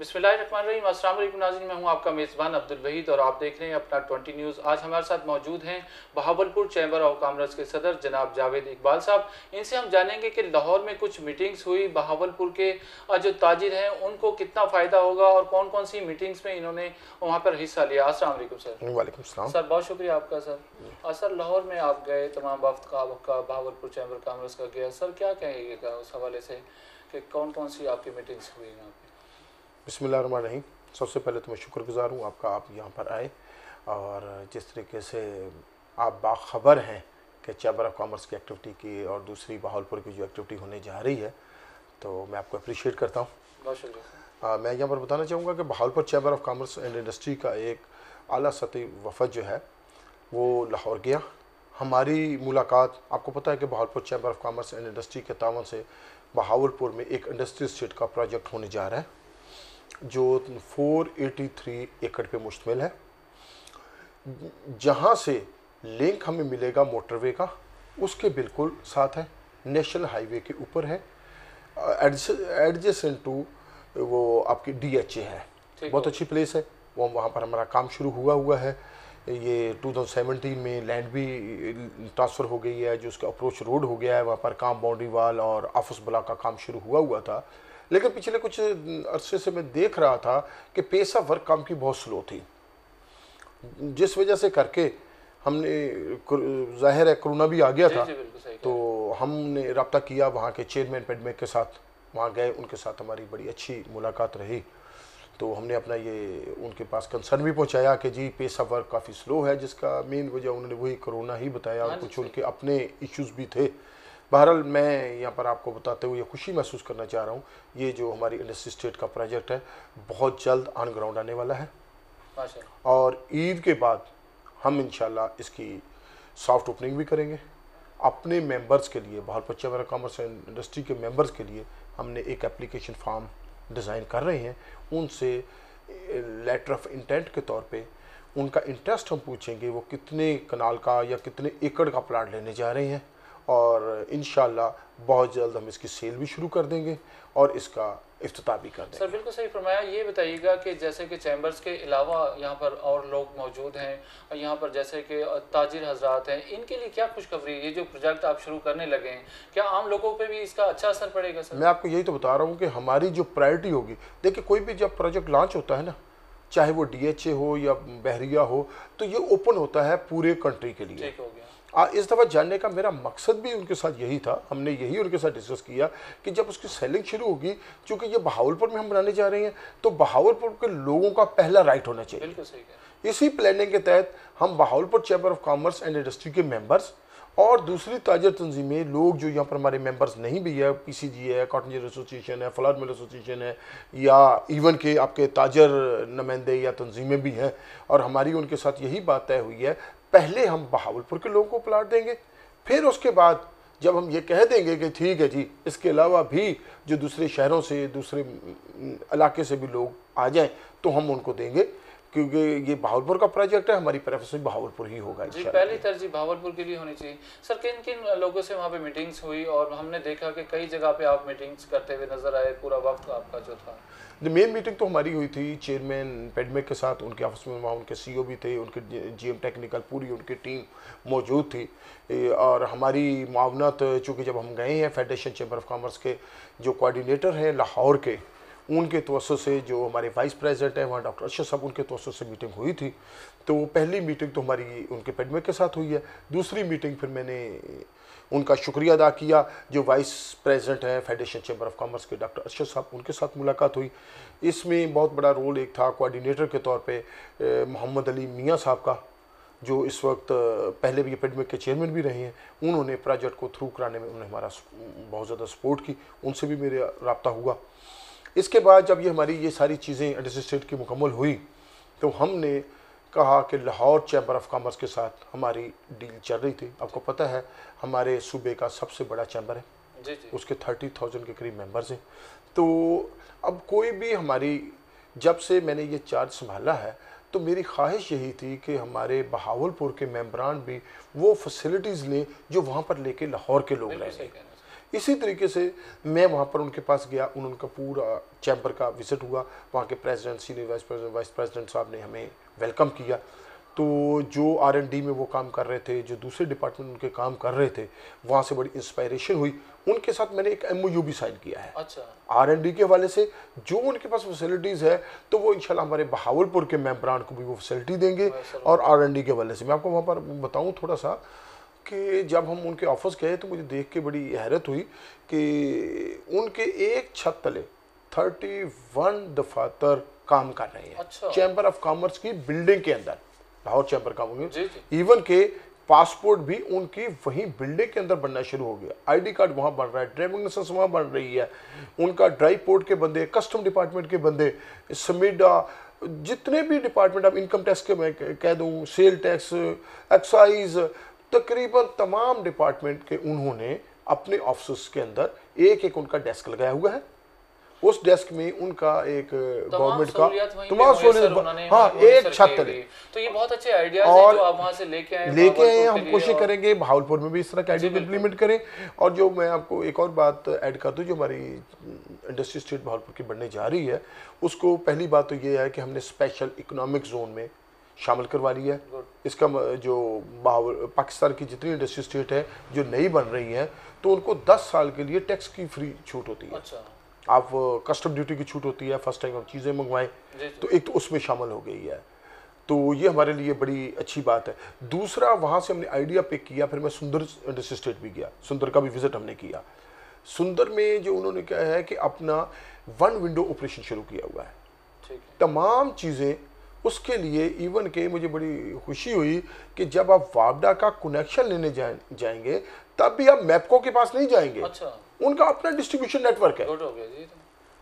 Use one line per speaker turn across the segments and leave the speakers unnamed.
बिस्मिल्लाहिर्रहमानिर्रहीम। अस्सलाम वालेकुम नाज़रीन, मैं हूं आपका मेज़बान अब्दुल वहीद और आप देख रहे हैं अपना 20 न्यूज़। आज हमारे साथ मौजूद हैं बहावलपुर चैम्बर ऑफ कॉमर्स के सदर जनाब जावेद इकबाल साहब। इनसे हम जानेंगे कि लाहौर में कुछ मीटिंग्स हुई, बहावलपुर के जो ताजिर हैं उनको कितना फ़ायदा होगा और कौन कौन सी मीटिंग्स में इन्होंने वहाँ पर हिस्सा लिया। अस्सलाम वालेकुम सर।
वालेकुम सलाम।
सर बहुत शुक्रिया आपका सर। और सर लाहौर में आप गए, तमाम वफ्द का आपका बहावलपुर चैम्बर कॉमर्स का गया, सर क्या कहेंगे उस हवाले से कि कौन कौन सी आपकी मीटिंग्स हुई यहाँ पे?
बिस्मिल्लाहिर्रहमानिर्रहीम। सबसे पहले तो मैं शुक्रगुजार हूँ आपका, आप यहाँ पर आए और जिस तरीके से आप बाखबर हैं कि चैम्बर ऑफ कॉमर्स की एक्टिविटी की और दूसरी बहावलपुर की जो एक्टिविटी होने जा रही है, तो मैं आपको अप्रिशिएट करता हूँ।
बहुत शुक्रिया।
मैं यहाँ पर बताना चाहूँगा कि Bahawalpur chamber of commerce and industry का एक आला सतही वफद जो है वो लाहौर गया। हमारी मुलाकात, आपको पता है कि Bahawalpur chamber of commerce and industry के तावन से बहावलपुर में एक इंडस्ट्री स्टेट का प्रोजेक्ट होने जा रहा है जो 483 एकड़ पे मुश्तमिल है, जहाँ से लिंक हमें मिलेगा मोटरवे का, उसके बिल्कुल साथ है, नेशनल हाईवे के ऊपर है, एडजेसेंट टू वो आपकी DHA है। बहुत अच्छी प्लेस है वो, वहाँ पर हमारा काम शुरू हुआ है। ये 2017 में लैंड भी ट्रांसफ़र हो गई है, जो उसका अप्रोच रोड हो गया है, वहाँ पर काम बाउंड्री वाल और ऑफिस ब्लॉक का काम शुरू हुआ था। लेकिन पिछले कुछ अरसे से मैं देख रहा था कि पेस ऑफ वर्क काम की बहुत स्लो थी, जिस वजह से करके हमने, जाहिर है कोरोना भी आ गया था, तो हमने रब्ता किया वहाँ के चेयरमैन पेडमेक के साथ, वहाँ गए, उनके साथ हमारी बड़ी अच्छी मुलाकात रही। तो हमने अपना ये उनके पास कंसर्न भी पहुँचाया कि जी पेस ऑफ वर्क काफ़ी स्लो है, जिसका मेन वजह उन्होंने वही कोरोना ही बताया और कुछ उनके अपने इश्यूज़ भी थे। बहरहाल मैं यहाँ पर आपको बताते हुए खुशी महसूस करना चाह रहा हूँ, ये जो हमारी इंडस्ट्री स्टेट का प्रोजेक्ट है बहुत जल्द ऑन ग्राउंड आने वाला है और ईद के बाद हम इंशाल्लाह इसकी सॉफ्ट ओपनिंग भी करेंगे। अपने मेंबर्स के लिए, Bahawalpur chamber of commerce and industry के मेंबर्स के लिए हमने एक एप्लीकेशन फॉर्म डिज़ाइन कर रहे हैं। उनसे लेटर ऑफ इंटेंट के तौर पे उनका इंटरेस्ट हम पूछेंगे, वो कितने कनाल का या कितने एकड़ का प्लाट लेने जा रहे हैं, और इंशाल्लाह बहुत जल्द हम इसकी सेल भी शुरू कर देंगे और इसका इफ्तिताह भी कर देंगे।
सर बिल्कुल सही फरमाया। ये बताइएगा कि जैसे कि चैम्बर्स के अलावा यहाँ पर और लोग मौजूद हैं और यहाँ पर जैसे कि ताजिर हजरात हैं, इनके लिए क्या खुशखबरी है? ये जो प्रोजेक्ट आप शुरू करने लगे हैं, क्या आम लोगों पे भी इसका अच्छा असर पड़ेगा? सर
मैं आपको यही तो बता रहा हूँ कि हमारी जो प्रायोरिटी होगी, देखिए कोई भी जब प्रोजेक्ट लॉन्च होता है ना, चाहे वो DHA हो या बहरिया हो, तो ये ओपन होता है पूरे कंट्री के लिए।
ठीक हो गया।
इस दफ़ा जानने का मेरा मकसद भी उनके साथ यही था, हमने यही उनके साथ डिस्कस किया कि जब उसकी सेलिंग शुरू होगी, क्योंकि ये बहावलपुर में हम बनाने जा रहे हैं, तो बहावलपुर के लोगों का पहला राइट होना चाहिए।
बिल्कुल सही है।
इसी प्लानिंग के तहत हम Bahawalpur chamber of commerce and industry के मेंबर्स और दूसरी ताजर तंजीमें, लोग जो यहाँ पर हमारे मेंबर्स नहीं भी है, PCG है, कॉटन जीर एसोसिएशन है, फ्लावर मिल एसोसिएशन है, या इवन के आपके ताजर नुमाइंदे या तंजीमें भी हैं, और हमारी उनके साथ यही बात तय हुई है, पहले हम बहावलपुर के लोगों को प्लाट देंगे, फिर उसके बाद जब हम ये कह देंगे कि ठीक है जी, इसके अलावा भी जो दूसरे शहरों से, दूसरे इलाके से भी लोग आ जाएं, तो हम उनको देंगे, क्योंकि ये बहावलपुर का प्रोजेक्ट है, हमारी प्रेफरेंस बहावलपुर ही होगा।
जी, पहली तरजीह बहावलपुर के लिए होनी चाहिए। सर किन किन लोगों से वहाँ पे मीटिंग्स हुई? और हमने देखा कि कई जगह पे आप मीटिंग्स करते हुए नजर आए, पूरा वक्त आपका जो था।
मेन मीटिंग तो हमारी हुई थी चेयरमैन पेडमेक के साथ, उनके ऑफिस में, वहाँ उनके CEO भी थे, उनके GM टेक्निकल पूरी उनकी टीम मौजूद थी। और हमारी मावनत, चूँकि जब हम गए हैं फेडरेशन चैम्बर ऑफ कॉमर्स के जो कोऑर्डिनेटर हैं लाहौर के, उनके तवज्जो से, जो हमारे वाइस प्रेसिडेंट हैं वहाँ डॉक्टर अरशद साहब, उनके तवज्जो से मीटिंग हुई थी। तो पहली मीटिंग तो हमारी उनके पेडमेक के साथ हुई है। दूसरी मीटिंग फिर मैंने उनका शुक्रिया अदा किया, जो वाइस प्रेसिडेंट हैं फेडरेशन चैम्बर ऑफ कॉमर्स के डॉक्टर अरशद साहब, उनके साथ मुलाकात हुई। इसमें बहुत बड़ा रोल एक था कोऑर्डिनेटर के तौर पे मोहम्मद अली मियाँ साहब का, जो इस वक्त पहले भी पेडमेक के चेयरमैन भी रहे हैं। उन्होंने प्रोजेक्ट को थ्रू कराने में उन्होंने हमारा बहुत ज़्यादा सपोर्ट की, उनसे भी मेरा रब्ता हुआ। इसके बाद जब ये हमारी ये सारी चीज़ें इंडस्ट्री स्टेट की मुकम्मल हुई, तो हमने कहा कि लाहौर चैम्बर ऑफ कॉमर्स के साथ हमारी डील चल रही थी। आपको पता है हमारे सूबे का सबसे बड़ा चैम्बर है,
जी।
उसके 30,000 के करीब मेंबर्स हैं। तो अब कोई भी हमारी, जब से मैंने ये चार्ज संभाला है, तो मेरी ख्वाहिश यही थी कि हमारे बहावलपुर के मेंबरान भी वो फैसिलिटीज़ लें जो वहाँ पर लेके लाहौर के लोग रह गए। इसी तरीके से मैं वहाँ पर उनके पास गया, उनका पूरा चैम्बर का विजिट हुआ, वहाँ के प्रेसिडेंट, सीनियर वाइस प्रेसिडेंट साहब ने हमें वेलकम किया। तो जो R&D में वो काम कर रहे थे, जो दूसरे डिपार्टमेंट उनके काम कर रहे थे, वहाँ से बड़ी इंस्पायरेशन हुई। उनके साथ मैंने एक MOU भी साइन किया है।
अच्छा।
R&D के हवाले से जो उनके पास फैसिलिटीज़ है तो वो इंशाल्लाह हमारे बहावलपुर के मेंबरान को भी वो फैसिलिटी देंगे। और R&D के हवाले से मैं आपको वहाँ पर बताऊँ थोड़ा सा कि जब हम उनके ऑफिस गए तो मुझे देख के बड़ी हैरत हुई कि उनके एक छत तले 31 दफातर काम कर रहे हैं।
अच्छा।
चैम्बर ऑफ कॉमर्स की बिल्डिंग के अंदर, लाहौर चैम्बर का इवन के पासपोर्ट भी उनकी वहीं बिल्डिंग के अंदर बनना शुरू हो गया। ID कार्ड वहाँ बन रहा है, ड्राइविंग लाइसेंस वहाँ बन रही है, उनका ड्राई पोर्ट के बंदे, कस्टम डिपार्टमेंट के बंदे, समीडा, जितने भी डिपार्टमेंट, अब इनकम टैक्स के मैं कह दूँ, सेल टैक्स, एक्साइज, तकरीबन तमाम डिपार्टमेंट के उन्होंने अपने ऑफिस के अंदर एक एक उनका डेस्क लगाया हुआ है। उस डेस्क में उनका एक गवर्नमेंट का तमाम सहूलियत, हाँ, एक छत तले।
तो ये बहुत अच्छे आइडियाज हैं जो आप वहाँ से लेके आए
हम कोशिश करेंगे भावलपुर में भी इस तरह के आइडिया इंप्लीमेंट करें। और जो मैं आपको एक और बात ऐड कर दूं, जो हमारी इंडस्ट्री स्टेट भावलपुर की बनने जा रही है, उसको पहली बात तो ये है कि हमने स्पेशल इकोनॉमिक जोन में शामिल करवा लिया है। इसका जो पाकिस्तान की जितनी इंडस्ट्री स्टेट है जो नई बन रही है, तो उनको 10 साल के लिए टैक्स की फ्री छूट होती है।
अच्छा।
आप कस्टम ड्यूटी की छूट होती है, फर्स्ट टाइम आप चीज़ें मंगवाएं, तो एक तो उसमें शामिल हो गई है। तो ये हमारे लिए बड़ी अच्छी बात है। दूसरा, वहाँ से हमने आइडिया पिक किया, फिर मैं सुंदर इंडस्ट्री स्टेट भी गया, सुंदर का भी विजिट हमने किया। सुंदर में जो उन्होंने क्या है कि अपना 1 विंडो ऑपरेशन शुरू किया हुआ है। तमाम चीज़ें उसके लिए, इवन के मुझे बड़ी खुशी हुई कि जब आप वापडा का कनेक्शन लेने जाएंगे तब भी आप मैपको के पास नहीं जाएंगे।
अच्छा।
उनका अपना डिस्ट्रीब्यूशन नेटवर्क है।
हो गया जी।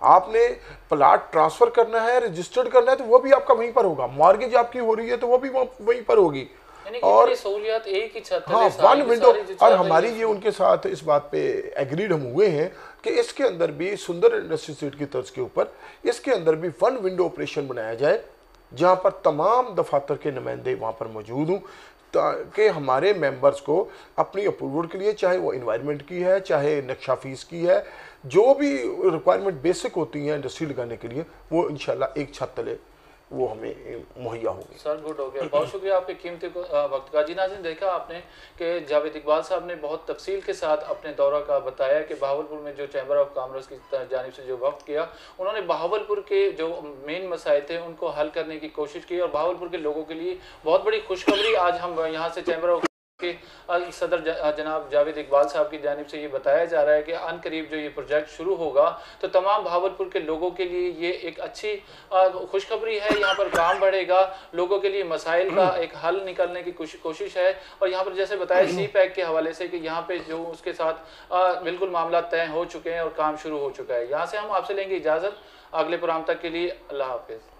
आपने प्लाट ट्रांसफर करना है, रजिस्टर्ड करना है, तो वो भी आपका वहीं पर होगा। मॉर्गेज आपकी हो रही है तो वो भी वहीं पर होगी।
और सहूलियत एक ही छत तले,
हाँ, 1 विंडो। और हमारी ये उनके साथ इस बात पे एग्रीड हम हुए हैं कि इसके अंदर भी सुंदर इंडस्ट्री स्टेट की तर्ज के ऊपर इसके अंदर भी 1 विंडो ऑपरेशन बनाया जाए, जहाँ पर तमाम दफातर के नुमाइंदे वहाँ पर मौजूद हों, ताकि हमारे मेंबर्स को अपनी अप्रूवल के लिए, चाहे वो एनवायरनमेंट की है, चाहे नक्शा फीस की है, जो भी रिक्वायरमेंट बेसिक होती हैं इंडस्ट्री लगाने के लिए, वो इंशाल्लाह एक छत तले वो हमें मुहैया होगी।
सर गुड हो गया, बहुत शुक्रिया आपके कीमती वक्त का। जी नाज़रीन, देखा आपने कि जावेद इकबाल साहब ने बहुत तफसील के साथ अपने दौरा का बताया कि बहावलपुर में जो चैम्बर ऑफ कॉमर्स की जानिब से जो वक्त किया, उन्होंने बहावलपुर के जो मेन मसाइल थे उनको हल करने की कोशिश की। और बहावलपुर के लोगों के लिए बहुत बड़ी खुशखबरी आज हम यहाँ से चैम्बर ऑफ के सदर जनाब जावेद इकबाल साहब की जानिब से ये बताया जा रहा है कि अनकरीब जो ये प्रोजेक्ट शुरू होगा तो तमाम बहावलपुर के लोगों के लिए ये एक अच्छी खुशखबरी है। यहाँ पर काम बढ़ेगा, लोगों के लिए मसाइल का एक हल निकालने की कोशिश है। और यहाँ पर जैसे बताया CPEC के हवाले से कि यहाँ पे जो उसके साथ बिल्कुल मामला तय हो चुके हैं और काम शुरू हो चुका है। यहाँ से हम आपसे लेंगे इजाज़त, अगले प्रोग्राम तक के लिए अल्लाह हाफिज़।